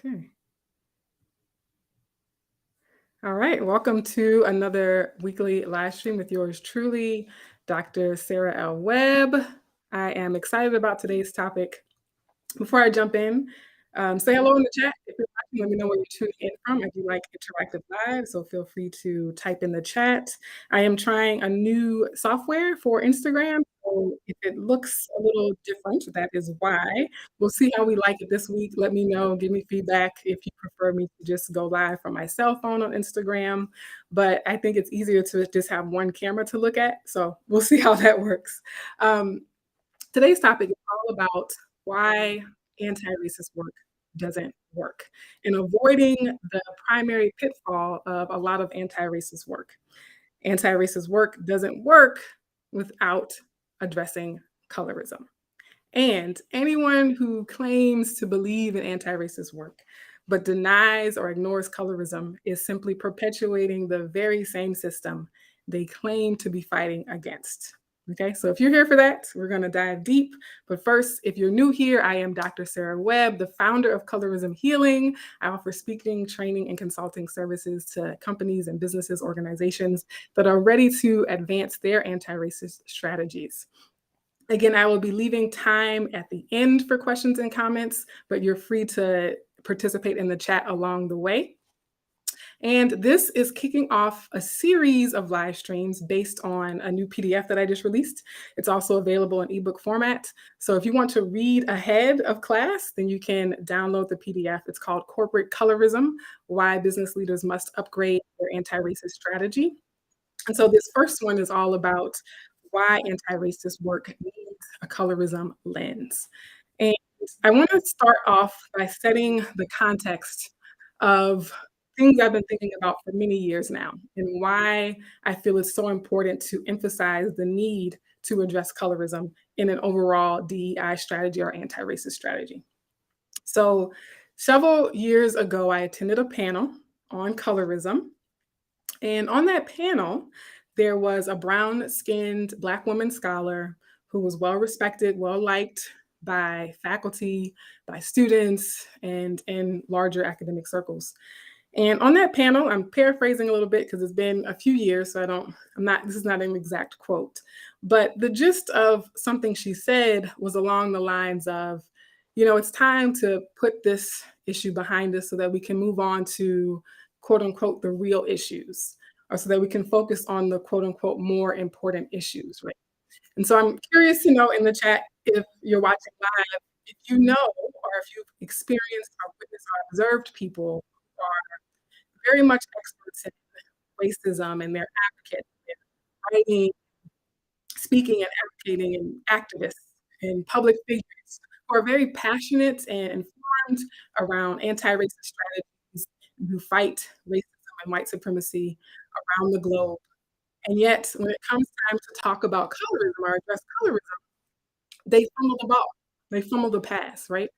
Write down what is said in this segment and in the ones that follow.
Okay. All right. Welcome to another weekly live stream with yours truly, Dr. Sarah L. Webb. I am excited about today's topic. Before I jump in, say hello in the chat. If you're watching, let me know where you're tuning in from. I do like interactive live, so feel free to type in the chat. I am trying a new software for Instagram, so if it looks a little different, that is why. We'll see how we like it this week. Let me know, give me feedback if you prefer me to just go live from my cell phone on Instagram. But I think it's easier to just have one camera to look at, so we'll see how that works. Um, Today's topic is all about why anti-racist work doesn't work and avoiding the primary pitfall of a lot of anti-racist work. Anti-racist work doesn't work without addressing colorism. And anyone who claims to believe in anti-racist work but denies or ignores colorism is simply perpetuating the very same system they claim to be fighting against. Okay, so if you're here for that, we're going to dive deep. But first, if you're new here, I am Dr. Sarah Webb, the founder of Colorism Healing. I offer speaking, training, and consulting services to companies and businesses, organizations that are ready to advance their anti-racist strategies. Again, I will be leaving time at the end for questions and comments, but you're free to participate in the chat along the way. And this is kicking off a series of live streams based on a new PDF that I just released. It's also available in ebook format. So if you want to read ahead of class, then you can download the PDF. It's called Corporate Colorism: Why Business Leaders Must Upgrade Their Anti-Racist Strategy. And so this first one is all about why anti-racist work needs a colorism lens. And I want to start off by setting the context of things I've been thinking about for many years now and why I feel it's so important to emphasize the need to address colorism in an overall DEI strategy or anti-racist strategy. So several years ago, I attended a panel on colorism, and on that panel, there was a brown-skinned Black woman scholar who was well-respected, well-liked by faculty, by students, and in larger academic circles. And on that panel, I'm paraphrasing a little bit because it's been a few years, so this is not an exact quote. But the gist of something she said was along the lines of, it's time to put this issue behind us so that we can move on to quote unquote the real issues, or so that we can focus on the quote unquote more important issues, right? And so I'm curious to know in the chat, if you're watching live, if you know or if you've experienced or witnessed or observed people who are very much experts in racism, and they're advocates, they're writing, speaking and advocating, and activists and public figures who are very passionate and informed around anti-racist strategies, who fight racism and white supremacy around the globe. And yet, when it comes time to talk about colorism or address colorism, they fumble the ball. They fumble the pass, right?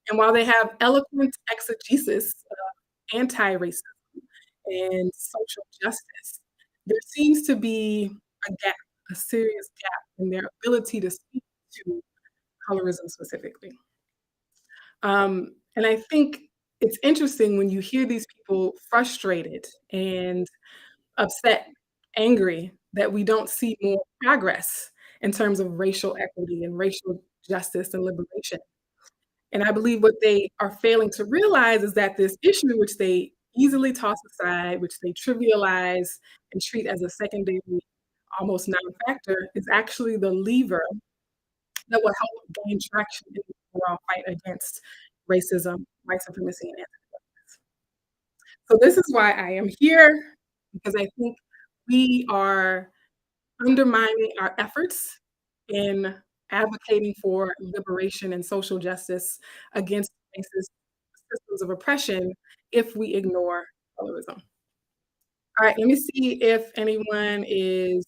And while they have eloquent exegesis of anti-racism and social justice, there seems to be a gap, a serious gap in their ability to speak to colorism specifically. And I think it's interesting when you hear these people frustrated and upset, angry that we don't see more progress in terms of racial equity and racial justice and liberation. And I believe what they are failing to realize is that this issue, which they easily toss aside, which they trivialize and treat as a secondary, almost non-factor, is actually the lever that will help gain traction in the overall fight against racism, white supremacy, and anti-blackness. So this is why I am here, because I think we are undermining our efforts in advocating for liberation and social justice against racist systems of oppression if we ignore colorism. All right, let me see if anyone is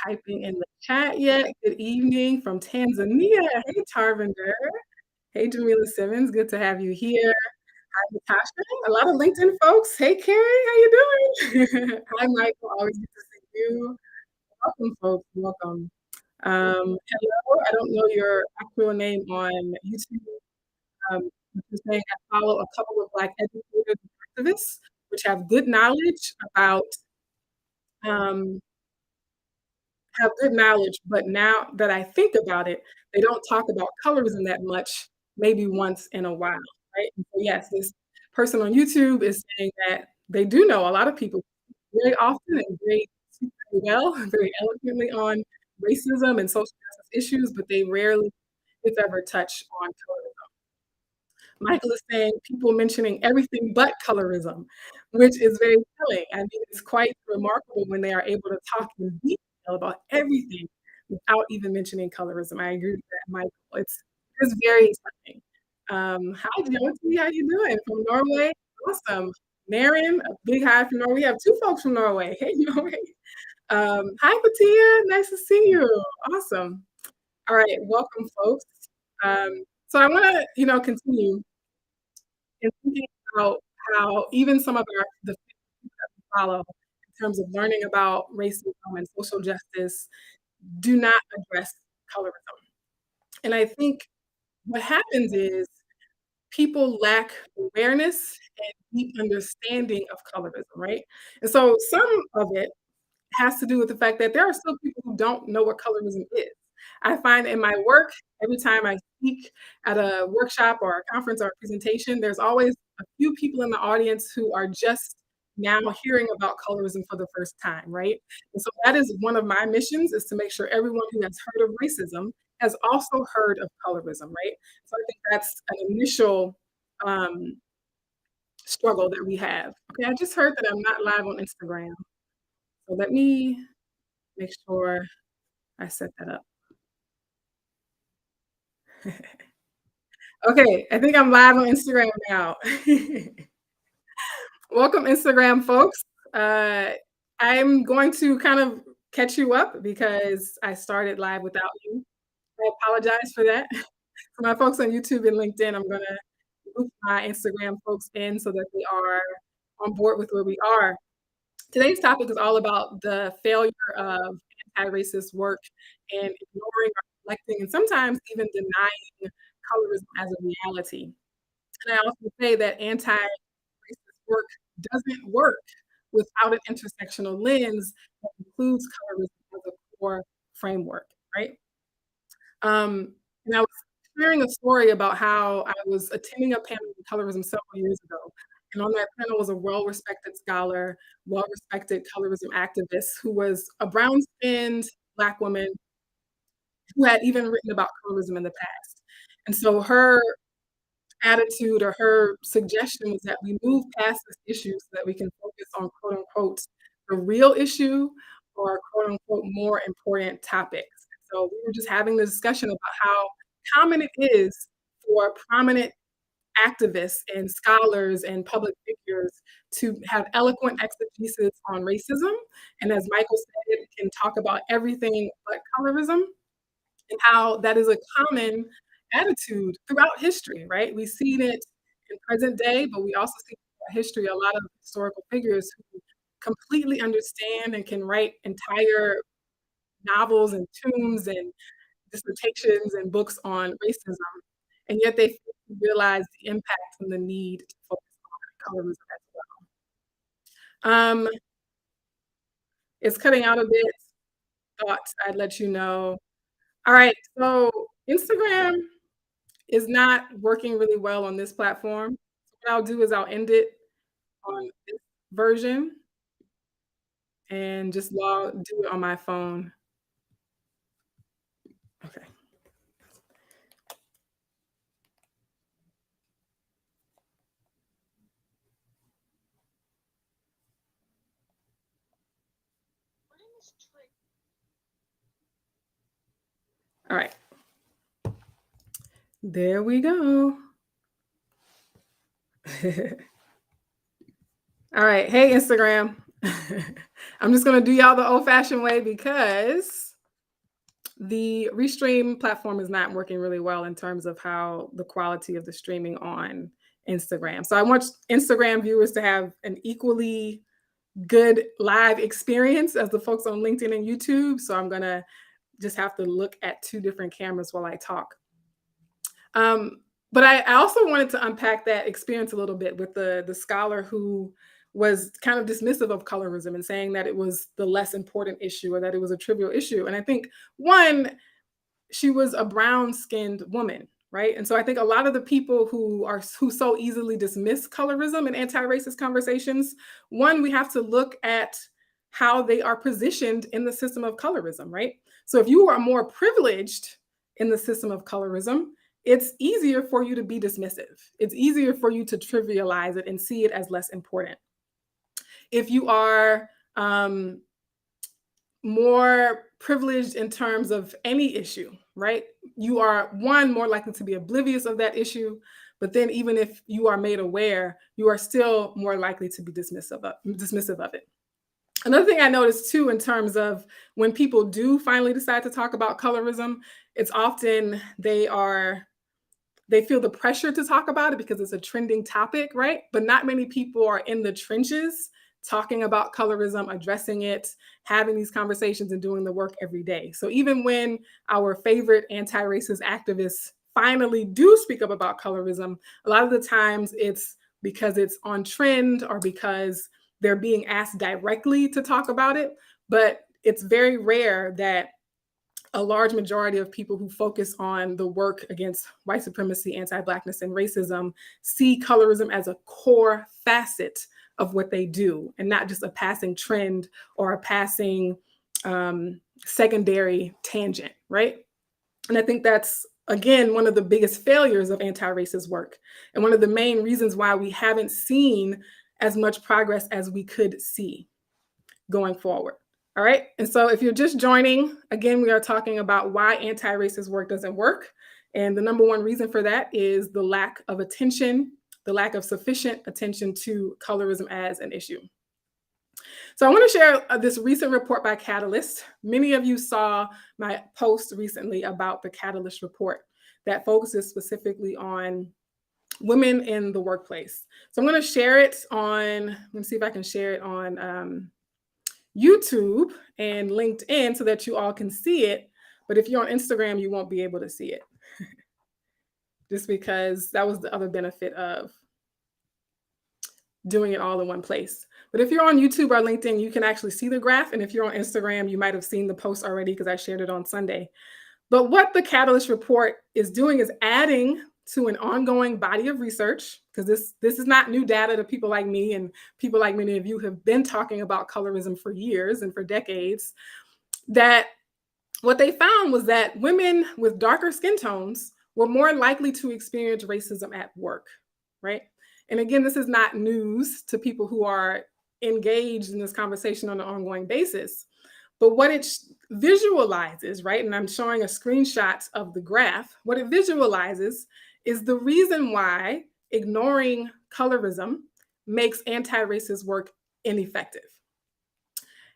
typing in the chat yet. Good evening from Tanzania. Hey, Tarvinder. Hey, Jamila Simmons. Good to have you here. Hi, Natasha. A lot of LinkedIn folks. Hey, Carrie. How you doing? Hi, Michael. Always good to see you. Welcome, folks. Welcome. Hello. I don't know your actual name on YouTube. which is saying I follow a couple of Black educators and activists, which have good knowledge about um, but now that I think about it, they don't talk about colorism that much, maybe once in a while, right? And so, yes, this person on YouTube is saying that they do know a lot of people very often and very well, very eloquently on racism and social justice issues, but they rarely, if ever, touch on colorism. Michael is saying people mentioning everything but colorism, which is very telling. I mean, it's quite remarkable when they are able to talk in detail about everything without even mentioning colorism. I agree with that, Michael. It's very exciting. Hi, Jyoti, how you doing? From Norway? Awesome. Maren, a big hi from Norway. We have 2 folks from Norway. Hey, Norway. Hi, Patia. Nice to see you. Awesome. All right, welcome, folks. So I wanna, continue and thinking about how even some of the things that we follow in terms of learning about racism and social justice do not address colorism. And I think what happens is people lack awareness and deep understanding of colorism, right? And so some of it has to do with the fact that there are still people who don't know what colorism is. I find in my work, every time I speak at a workshop or a conference or a presentation, there's always a few people in the audience who are just now hearing about colorism for the first time, right? And so that is one of my missions is to make sure everyone who has heard of racism has also heard of colorism, right? So I think that's an initial um, struggle that we have. Okay, I just heard that I'm not live on Instagram. So let me make sure I set that up. Okay, I think I'm live on Instagram now. Welcome, Instagram folks. I'm going to kind of catch you up because I started live without you. I apologize for that. For my folks on YouTube and LinkedIn, I'm gonna loop my Instagram folks in so that they are on board with where we are. Today's topic is all about the failure of anti-racist work and ignoring or neglecting and sometimes even denying colorism as a reality. And I also say that anti-racist work doesn't work without an intersectional lens that includes colorism as a core framework, right? And I was sharing a story about how I was attending a panel on colorism several years ago. And on that panel was a well-respected scholar, well-respected colorism activist who was a brown-skinned Black woman who had even written about colorism in the past. And so her attitude or her suggestion was that we move past this issue so that we can focus on quote unquote the real issue or quote unquote more important topics. So we were just having the discussion about how common it is for prominent activists and scholars and public figures to have eloquent exegesis on racism. And as Michael said, can talk about everything but colorism and how that is a common attitude throughout history, right? We see it in present day, but we also see throughout history a lot of historical figures who completely understand and can write entire novels and tombs and dissertations and books on racism, and yet they realize the impact and the need to focus on colorism as well. It's cutting out a bit. Thoughts, I'd let you know. All right, so Instagram is not working really well on this platform. So what I'll do is I'll end it on this version and just do it on my phone. Okay. All right. There we go. All right. Hey, Instagram. I'm just going to do y'all the old fashioned way because the Restream platform is not working really well in terms of how the quality of the streaming on Instagram. So I want Instagram viewers to have an equally good live experience as the folks on LinkedIn and YouTube. So I'm going to just have to look at 2 different cameras while I talk. But I also wanted to unpack that experience a little bit with the scholar who was kind of dismissive of colorism and saying that it was the less important issue or that it was a trivial issue. And I think one, she was a brown-skinned woman, right? And so I think a lot of the people who so easily dismiss colorism in anti-racist conversations, one, we have to look at how they are positioned in the system of colorism, right? So if you are more privileged in the system of colorism, it's easier for you to be dismissive. It's easier for you to trivialize it and see it as less important. If you are more privileged in terms of any issue, right? You are, one, more likely to be oblivious of that issue, but then even if you are made aware, you are still more likely to be dismissive of it. Another thing I noticed too, in terms of when people do finally decide to talk about colorism, it's often they feel the pressure to talk about it because it's a trending topic, right? But not many people are in the trenches talking about colorism, addressing it, having these conversations and doing the work every day. So even when our favorite anti-racist activists finally do speak up about colorism, a lot of the times it's because it's on trend or because they're being asked directly to talk about it. But it's very rare that a large majority of people who focus on the work against white supremacy, anti-Blackness, and racism see colorism as a core facet of what they do and not just a passing trend or a passing secondary tangent, right? And I think that's, again, one of the biggest failures of anti-racist work and one of the main reasons why we haven't seen as much progress as we could see going forward. All right. And so if you're just joining, again, we are talking about why anti-racist work doesn't work. And the number one reason for that is the lack of attention, the lack of sufficient attention to colorism as an issue. So I want to share this recent report by Catalyst. Many of you saw my post recently about the Catalyst report that focuses specifically on women in the workplace. So I'm going to share it on, let me see if I can share it on YouTube and LinkedIn so that you all can see it. But if you're on Instagram, you won't be able to see it. Just because that was the other benefit of doing it all in one place. But if you're on YouTube or LinkedIn, you can actually see the graph. And if you're on Instagram, you might have seen the post already because I shared it on Sunday. But what the Catalyst report is doing is adding to an ongoing body of research, because this is not new data to people like me and people like many of you who have been talking about colorism for years and for decades, that what they found was that women with darker skin tones were more likely to experience racism at work, right? And again, this is not news to people who are engaged in this conversation on an ongoing basis. But what it visualizes, right? And I'm showing a screenshot of the graph. What it visualizes is the reason why ignoring colorism makes anti-racist work ineffective.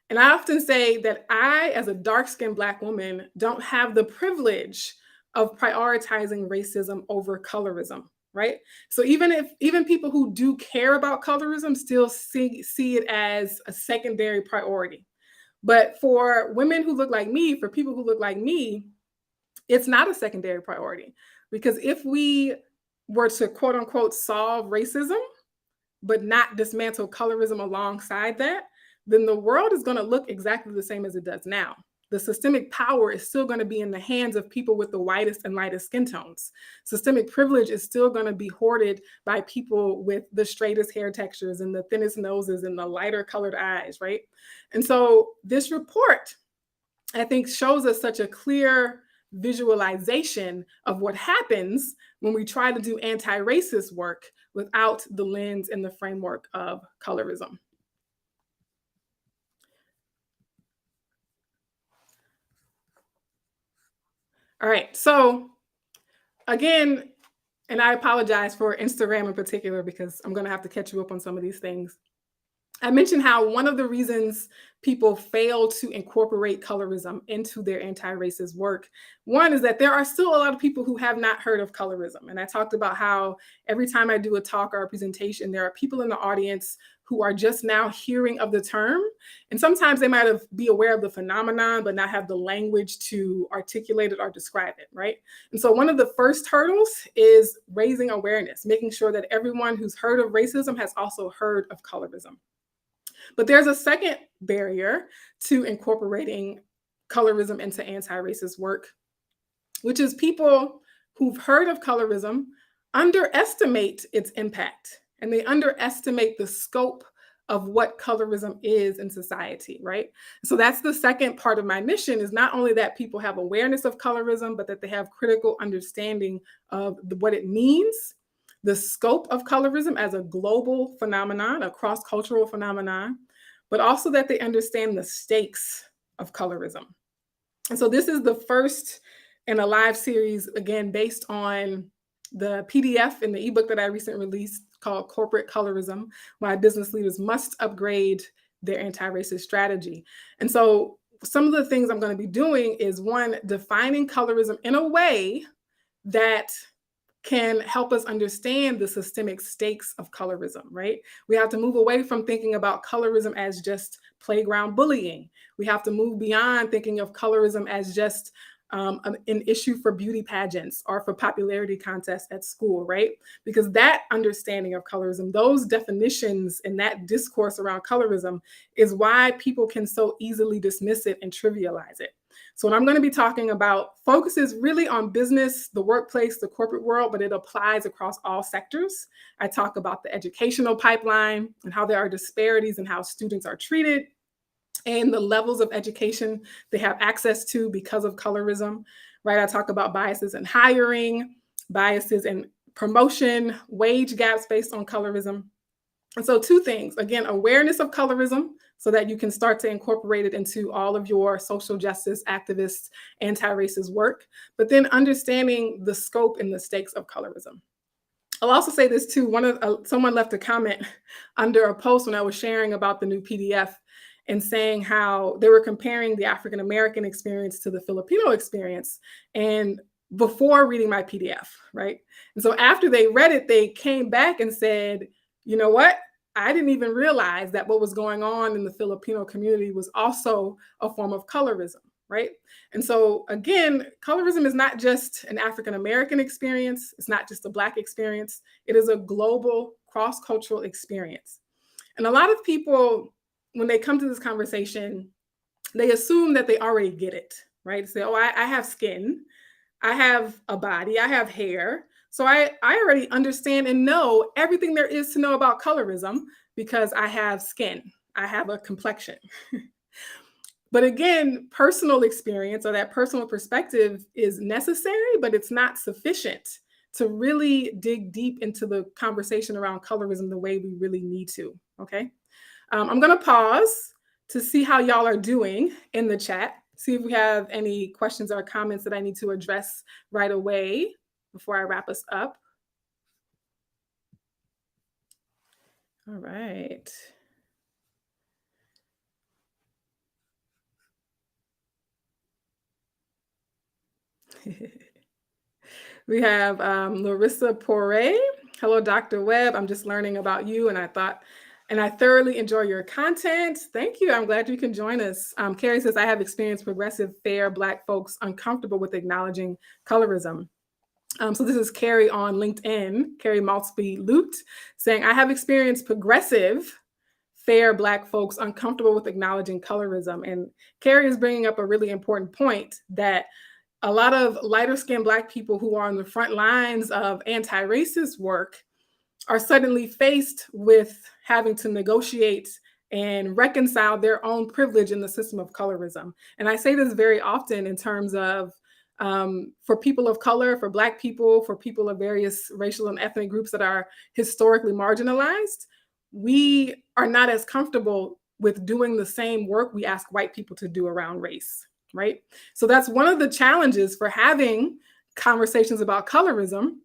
And I often say that I, as a dark-skinned Black woman, don't have the privilege of prioritizing racism over colorism, right? So even people who do care about colorism still see it as a secondary priority. But for women who look like me, for people who look like me, it's not a secondary priority. Because if we were to quote unquote solve racism, but not dismantle colorism alongside that, then the world is going to look exactly the same as it does now. The systemic power is still going to be in the hands of people with the whitest and lightest skin tones. Systemic privilege is still going to be hoarded by people with the straightest hair textures and the thinnest noses and the lighter colored eyes, right? And so this report, I think, shows us such a clear visualization of what happens when we try to do anti-racist work without the lens and the framework of colorism. All right, so again, and I apologize for Instagram in particular because I'm going to have to catch you up on some of these things. I mentioned how one of the reasons people fail to incorporate colorism into their anti-racist work, one is that there are still a lot of people who have not heard of colorism. And I talked about how every time I do a talk or a presentation, there are people in the audience who are just now hearing of the term. And sometimes they might have be aware of the phenomenon, but not have the language to articulate it or describe it, right? And so one of the first hurdles is raising awareness, making sure that everyone who's heard of racism has also heard of colorism. But there's a second barrier to incorporating colorism into anti-racist work, which is people who've heard of colorism underestimate its impact, and they underestimate the scope of what colorism is in society, right? So that's the second part of my mission, is not only that people have awareness of colorism, but that they have critical understanding of what it means, the scope of colorism as a global phenomenon, a cross-cultural phenomenon, but also that they understand the stakes of colorism. And so this is the first in a live series, again, based on the PDF and the ebook that I recently released called Corporate Colorism: Why Business Leaders Must Upgrade Their Anti-Racist Strategy. And so some of the things I'm going to be doing is, one, defining colorism in a way that can help us understand the systemic stakes of colorism, right? We have to move away from thinking about colorism as just playground bullying. We have to move beyond thinking of colorism as just an issue for beauty pageants or for popularity contests at school, right? Because that understanding of colorism, those definitions and that discourse around colorism is why people can so easily dismiss it and trivialize it. So what I'm going to be talking about focuses really on business, the workplace, the corporate world, but it applies across all sectors. I talk about the educational pipeline and how there are disparities in how students are treated and the levels of education they have access to because of colorism, right? I talk about biases in hiring, biases in promotion, wage gaps based on colorism. And so two things, again, awareness of colorism so that you can start to incorporate it into all of your social justice, activist, anti-racist work, but then understanding the scope and the stakes of colorism. I'll also say this too. Someone left a comment under a post when I was sharing about the new PDF and saying how they were comparing the African-American experience to the Filipino experience, and before reading my PDF, right? And so after they read it, they came back and said, you know what? I didn't even realize that what was going on in the Filipino community was also a form of colorism, right? And so again, colorism is not just an African-American experience. It's not just a Black experience. It is a global cross-cultural experience. And a lot of people, when they come to this conversation, they assume that they already get it, right? They say, oh, I have skin, I have a body, I have hair. So I already understand and know everything there is to know about colorism because I have skin, I have a complexion. But again, personal experience or that personal perspective is necessary, but it's not sufficient to really dig deep into the conversation around colorism the way we really need to, okay? I'm going to pause to see how y'all are doing in the chat, see if we have any questions or comments that I need to address right away before I wrap us up. All right. We have Larissa Poire. Hello, Dr. Webb. I'm just learning about you, and I thoroughly enjoy your content. Thank you. I'm glad you can join us. Carrie says, I have experienced progressive, fair Black folks uncomfortable with acknowledging colorism. So this is Carrie on LinkedIn, Carrie Maltsby Lute, saying, I have experienced progressive, fair Black folks uncomfortable with acknowledging colorism. And Carrie is bringing up a really important point that a lot of lighter-skinned Black people who are on the front lines of anti-racist work are suddenly faced with having to negotiate and reconcile their own privilege in the system of colorism. And I say this very often in terms of for people of color, for Black people, for people of various racial and ethnic groups that are historically marginalized, we are not as comfortable with doing the same work we ask white people to do around race, right? So that's one of the challenges for having conversations about colorism,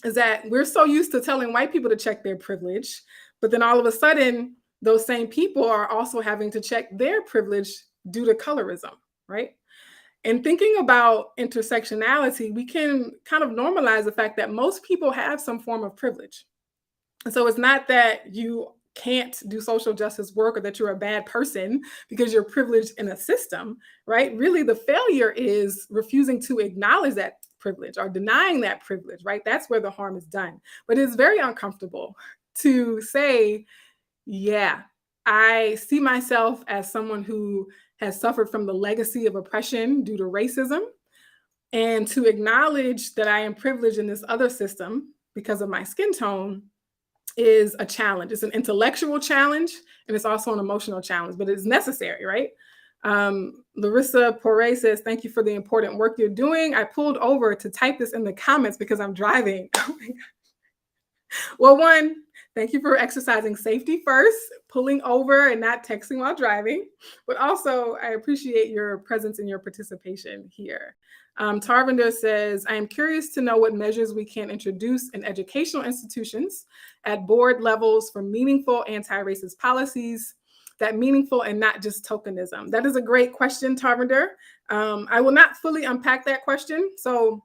is that we're so used to telling white people to check their privilege, but then all of a sudden, those same people are also having to check their privilege due to colorism, right? And thinking about intersectionality, we can kind of normalize the fact that most people have some form of privilege. And so it's not that you can't do social justice work or that you're a bad person because you're privileged in a system, right? Really, the failure is refusing to acknowledge that privilege or denying that privilege, right? That's where the harm is done. But it's very uncomfortable to say, yeah, I see myself as someone who has suffered from the legacy of oppression due to racism, and to acknowledge that I am privileged in this other system because of my skin tone is a challenge. It's an intellectual challenge and it's also an emotional challenge, but it's necessary, right? Larissa Poire says, thank you for the important work you're doing. I pulled over to type this in the comments because I'm driving. Oh my God. Well, one, thank you for exercising safety first, pulling over and not texting while driving. But also, I appreciate your presence and your participation here. Tarvinder says, I am curious to know what measures we can introduce in educational institutions at board levels for meaningful anti-racist policies, that meaningful and not just tokenism. That is a great question, Tarvinder. I will not fully unpack that question. So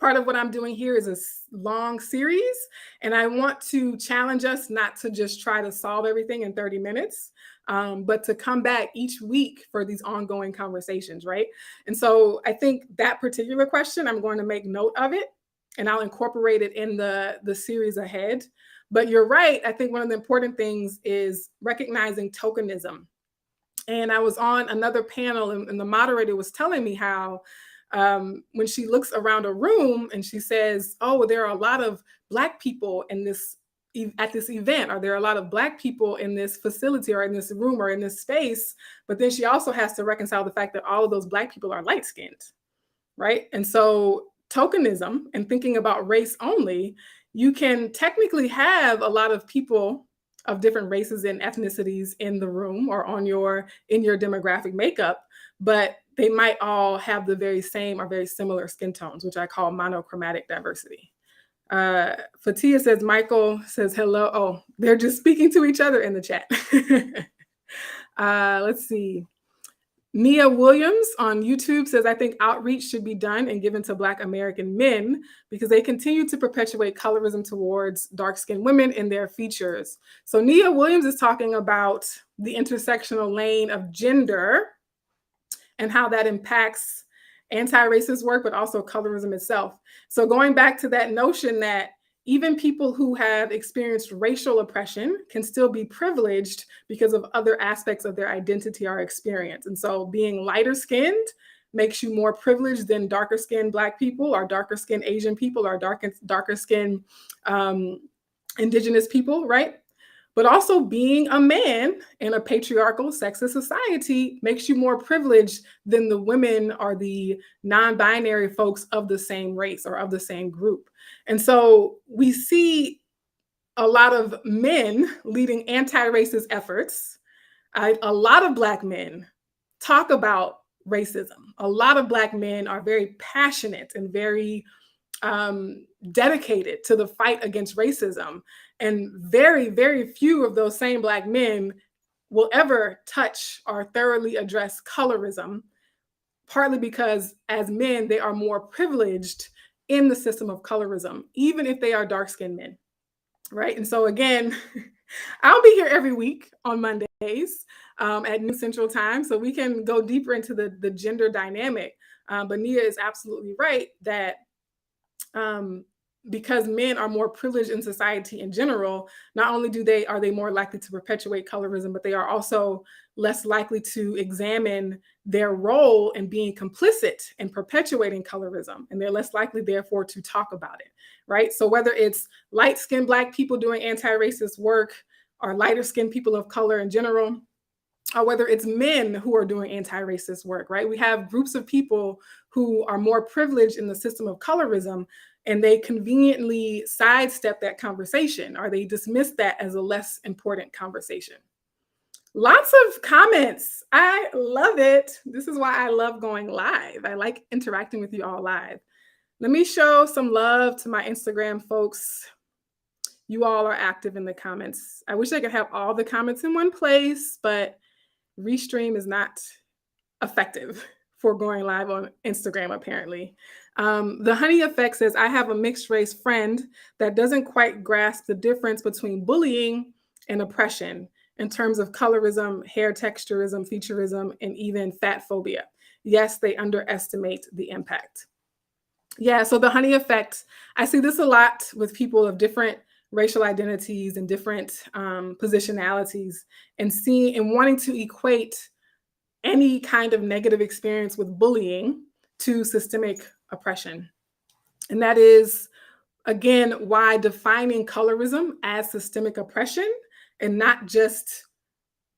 part of what I'm doing here is a long series, and I want to challenge us not to just try to solve everything in 30 minutes, but to come back each week for these ongoing conversations, right? And so I think that particular question, I'm going to make note of it, and I'll incorporate it in the series ahead. But you're right. I think one of the important things is recognizing tokenism. And I was on another panel, and the moderator was telling me how when she looks around a room and she says, oh, there are a lot of Black people in this at this event, or there are a lot of Black people in this facility or in this room or in this space, but then she also has to reconcile the fact that all of those Black people are light-skinned, right? And so tokenism and thinking about race only, you can technically have a lot of people of different races and ethnicities in the room or in your demographic makeup, but they might all have the very same or very similar skin tones, which I call monochromatic diversity. Fatia says, Michael says hello. Oh, they're just speaking to each other in the chat. Let's see. Nia Williams on YouTube says, I think outreach should be done and given to Black American men because they continue to perpetuate colorism towards dark-skinned women in their features. So Nia Williams is talking about the intersectional lane of gender and how that impacts anti-racist work, but also colorism itself. So going back to that notion that even people who have experienced racial oppression can still be privileged because of other aspects of their identity or experience. And so being lighter skinned makes you more privileged than darker skinned Black people or darker skinned Asian people or darker skinned Indigenous people, right? But also being a man in a patriarchal, sexist society makes you more privileged than the women or the non-binary folks of the same race or of the same group. And so we see a lot of men leading anti-racist efforts. A lot of Black men talk about racism. A lot of Black men are very passionate and very dedicated to the fight against racism. And very, very few of those same Black men will ever touch or thoroughly address colorism, partly because as men, they are more privileged in the system of colorism, even if they are dark-skinned men, right? And so again, I'll be here every week on Mondays at noon Central Time, so we can go deeper into the gender dynamic. But Nia is absolutely right that because men are more privileged in society in general, not only are they more likely to perpetuate colorism, but they are also less likely to examine their role in being complicit in perpetuating colorism. And they're less likely, therefore, to talk about it, right? So whether it's light-skinned Black people doing anti-racist work or lighter-skinned people of color in general, or whether it's men who are doing anti-racist work, right? We have groups of people who are more privileged in the system of colorism, and they conveniently sidestep that conversation, or they dismiss that as a less important conversation. Lots of comments. I love it. This is why I love going live. I like interacting with you all live. Let me show some love to my Instagram folks. You all are active in the comments. I wish I could have all the comments in one place, but Restream is not effective for going live on Instagram, apparently. The Honey Effect says, I have a mixed race friend that doesn't quite grasp the difference between bullying and oppression in terms of colorism, hair texturism, featureism, and even fat phobia. Yes, they underestimate the impact. Yeah, so the honey effect, I see this a lot with people of different racial identities and different positionalities, and seeing and wanting to equate any kind of negative experience with bullying to systemic oppression. And that is, again, why defining colorism as systemic oppression and not just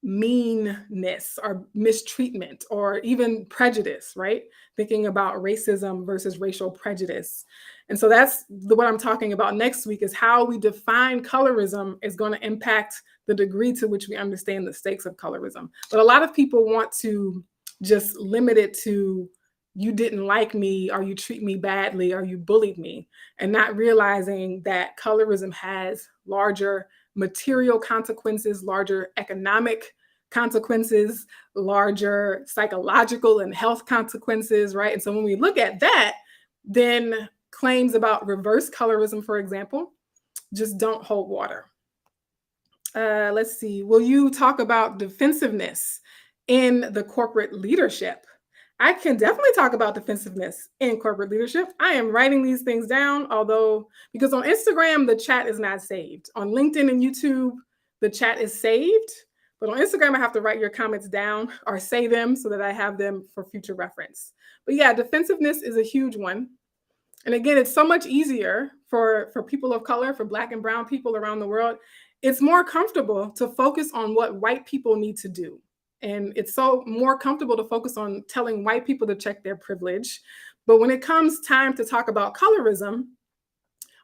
meanness or mistreatment or even prejudice, right? Thinking about racism versus racial prejudice. And so that's what I'm talking about next week, is how we define colorism is going to impact the degree to which we understand the stakes of colorism. But a lot of people want to just limit it to, you didn't like me, or you treat me badly, or you bullied me, and not realizing that colorism has larger material consequences, larger economic consequences, larger psychological and health consequences, right? And so when we look at that, then claims about reverse colorism, for example, just don't hold water. Let's see. Will you talk about defensiveness in the corporate leadership? I can definitely talk about defensiveness in corporate leadership. I am writing these things down, although, because on Instagram, the chat is not saved. On LinkedIn and YouTube, the chat is saved. But on Instagram, I have to write your comments down or say them so that I have them for future reference. But yeah, defensiveness is a huge one. And again, it's so much easier for people of color, for Black and brown people around the world. It's more comfortable to focus on what white people need to do. And it's so more comfortable to focus on telling white people to check their privilege. But when it comes time to talk about colorism,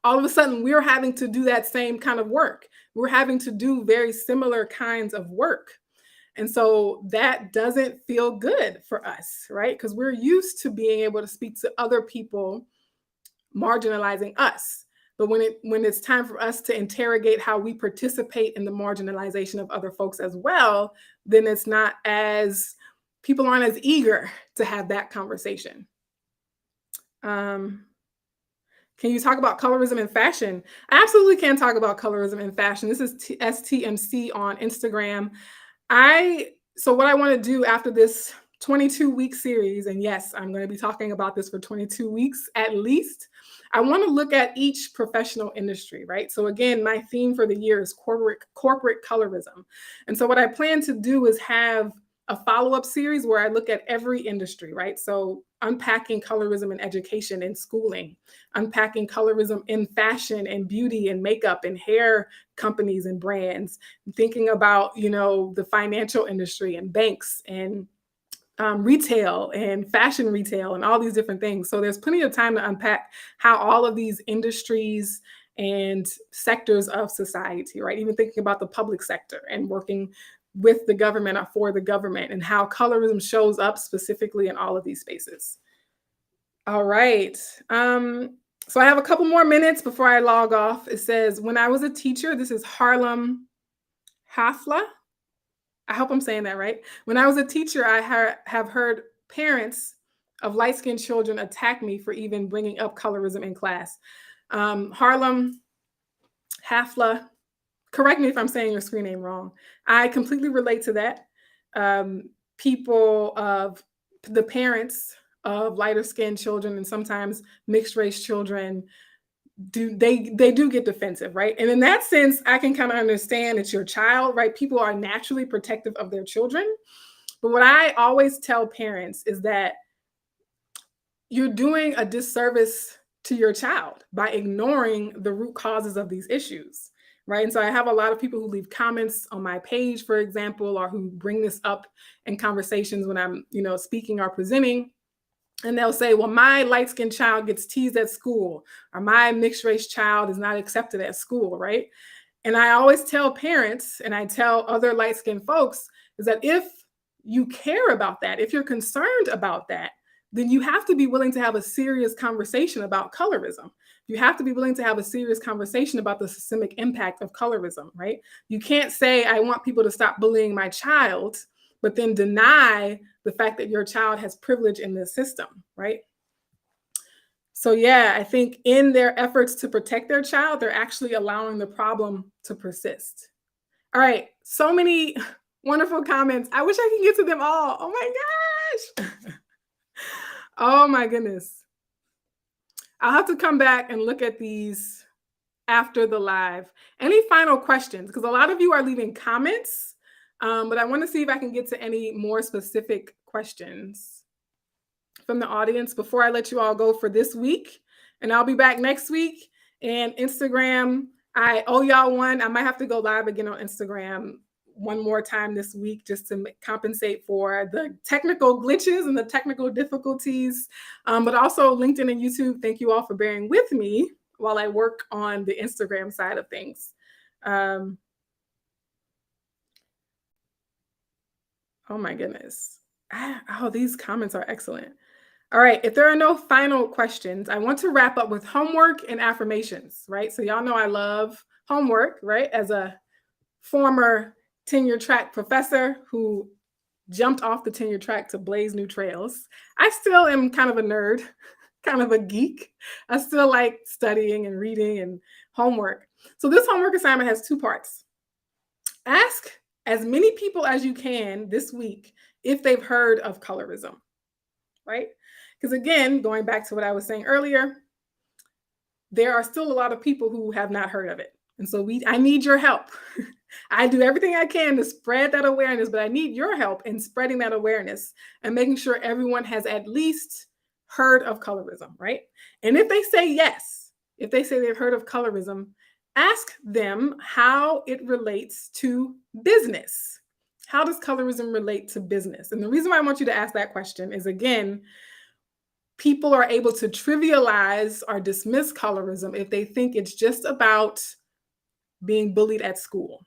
all of a sudden we're having to do that same kind of work. We're having to do very similar kinds of work. And so that doesn't feel good for us, right? Because we're used to being able to speak to other people marginalizing us. But when it's time for us to interrogate how we participate in the marginalization of other folks as well, then it's not as, people aren't as eager to have that conversation. Can you talk about colorism in fashion? I absolutely can talk about colorism in fashion. This is STMC on Instagram. So what I want to do after this 22-week series, and yes, I'm going to be talking about this for 22 weeks at least, I want to look at each professional industry, right? So again, my theme for the year is corporate colorism. And so what I plan to do is have a follow-up series where I look at every industry, right? So unpacking colorism in education and schooling, unpacking colorism in fashion and beauty and makeup and hair companies and brands, thinking about, the financial industry and banks and retail and fashion retail and all these different things. So there's plenty of time to unpack how all of these industries and sectors of society, right? Even thinking about the public sector and working with the government or for the government, and how colorism shows up specifically in all of these spaces. All right. So I have a couple more minutes before I log off. It says, when I was a teacher, this is Harlem Hafla. I hope I'm saying that right. When I was a teacher, I have heard parents of light-skinned children attack me for even bringing up colorism in class. Harlem Hafla, correct me if I'm saying your screen name wrong. I completely relate to that. People of the parents of lighter skinned children and sometimes mixed race children they do get defensive, right? And in that sense, I can kind of understand, it's your child, right? People are naturally protective of their children. But what I always tell parents is that you're doing a disservice to your child by ignoring the root causes of these issues, right? And so I have a lot of people who leave comments on my page, for example, or who bring this up in conversations when I'm, speaking or presenting. And they'll say, well, my light-skinned child gets teased at school, or my mixed-race child is not accepted at school, right? And I always tell parents, and I tell other light-skinned folks, is that if you care about that, if you're concerned about that, then you have to be willing to have a serious conversation about colorism. You have to be willing to have a serious conversation about the systemic impact of colorism, right? You can't say, I want people to stop bullying my child, but then deny the fact that your child has privilege in the system, right? So yeah, I think in their efforts to protect their child, they're actually allowing the problem to persist. All right. So many wonderful comments. I wish I could get to them all. Oh my gosh. Oh my goodness. I'll have to come back and look at these after the live. Any final questions? Because a lot of you are leaving comments, but I want to see if I can get to any more specific questions from the audience before I let you all go for this week. And I'll be back next week. And Instagram, I owe y'all one. I might have to go live again on Instagram one more time this week just to compensate for the technical glitches and the technical difficulties. But also LinkedIn and YouTube, thank you all for bearing with me while I work on the Instagram side of things. Oh my goodness. Oh, these comments are excellent. All right, if there are no final questions, I want to wrap up with homework and affirmations, right? So y'all know I love homework, right? As a former tenure track professor who jumped off the tenure track to blaze new trails, I still am kind of a nerd, kind of a geek. I still like studying and reading and homework. So this homework assignment has two parts. Ask as many people as you can this week if they've heard of colorism, right? Because again, going back to what I was saying earlier, there are still a lot of people who have not heard of it. And so I need your help. I do everything I can to spread that awareness, but I need your help in spreading that awareness and making sure everyone has at least heard of colorism, right? And if they say yes, if they say they've heard of colorism, ask them how it relates to business. How does colorism relate to business? And the reason why I want you to ask that question is, again, people are able to trivialize or dismiss colorism if they think it's just about being bullied at school.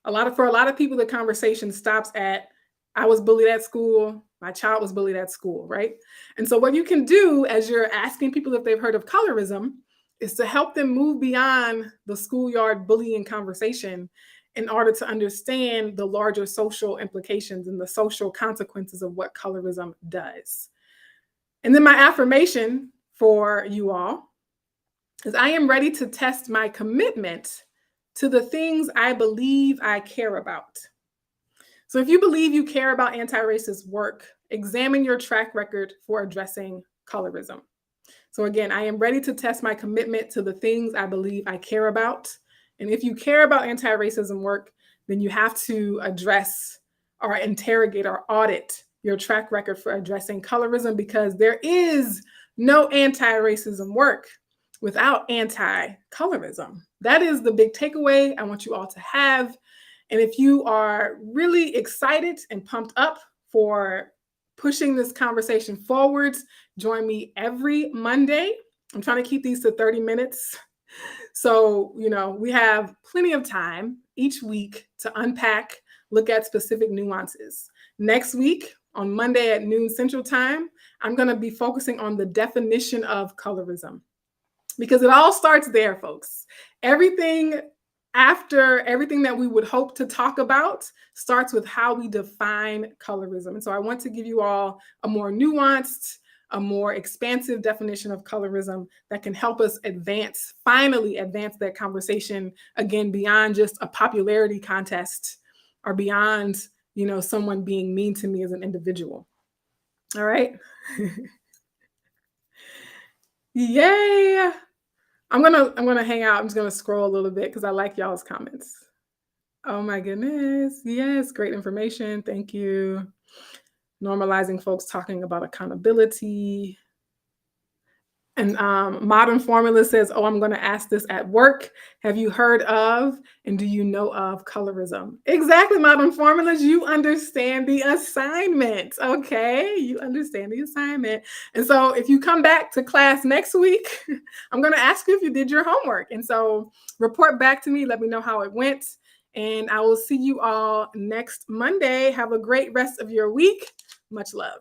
For a lot of people, the conversation stops at, I was bullied at school, my child was bullied at school, right? And so what you can do as you're asking people if they've heard of colorism is to help them move beyond the schoolyard bullying conversation in order to understand the larger social implications and the social consequences of what colorism does. And then my affirmation for you all is I am ready to test my commitment to the things I believe I care about. So if you believe you care about anti-racist work, examine your track record for addressing colorism. So again, I am ready to test my commitment to the things I believe I care about. And if you care about anti-racism work, then you have to address or interrogate or audit your track record for addressing colorism, because there is no anti-racism work without anti-colorism. That is the big takeaway I want you all to have. And if you are really excited and pumped up for pushing this conversation forwards, join me every Monday. I'm trying to keep these to 30 minutes. So, we have plenty of time each week to unpack, look at specific nuances. Next week, on Monday at noon Central Time, I'm going to be focusing on the definition of colorism, because it all starts there, folks. Everything that we would hope to talk about starts with how we define colorism. And so I want to give you all a more nuanced, a more expansive definition of colorism that can help us finally advance that conversation, again, beyond just a popularity contest or beyond, someone being mean to me as an individual. All right. Yay. I'm gonna hang out. I'm just gonna scroll a little bit because I like y'all's comments. Oh my goodness. Yes, great information. Thank you. Normalizing folks talking about accountability. And Modern Formula says, oh, I'm going to ask this at work. Have you heard of and do you know of colorism? Exactly, Modern Formulas. You understand the assignment. Okay, you understand the assignment. And so if you come back to class next week, I'm going to ask you if you did your homework. And so report back to me. Let me know how it went. And I will see you all next Monday. Have a great rest of your week. Much love.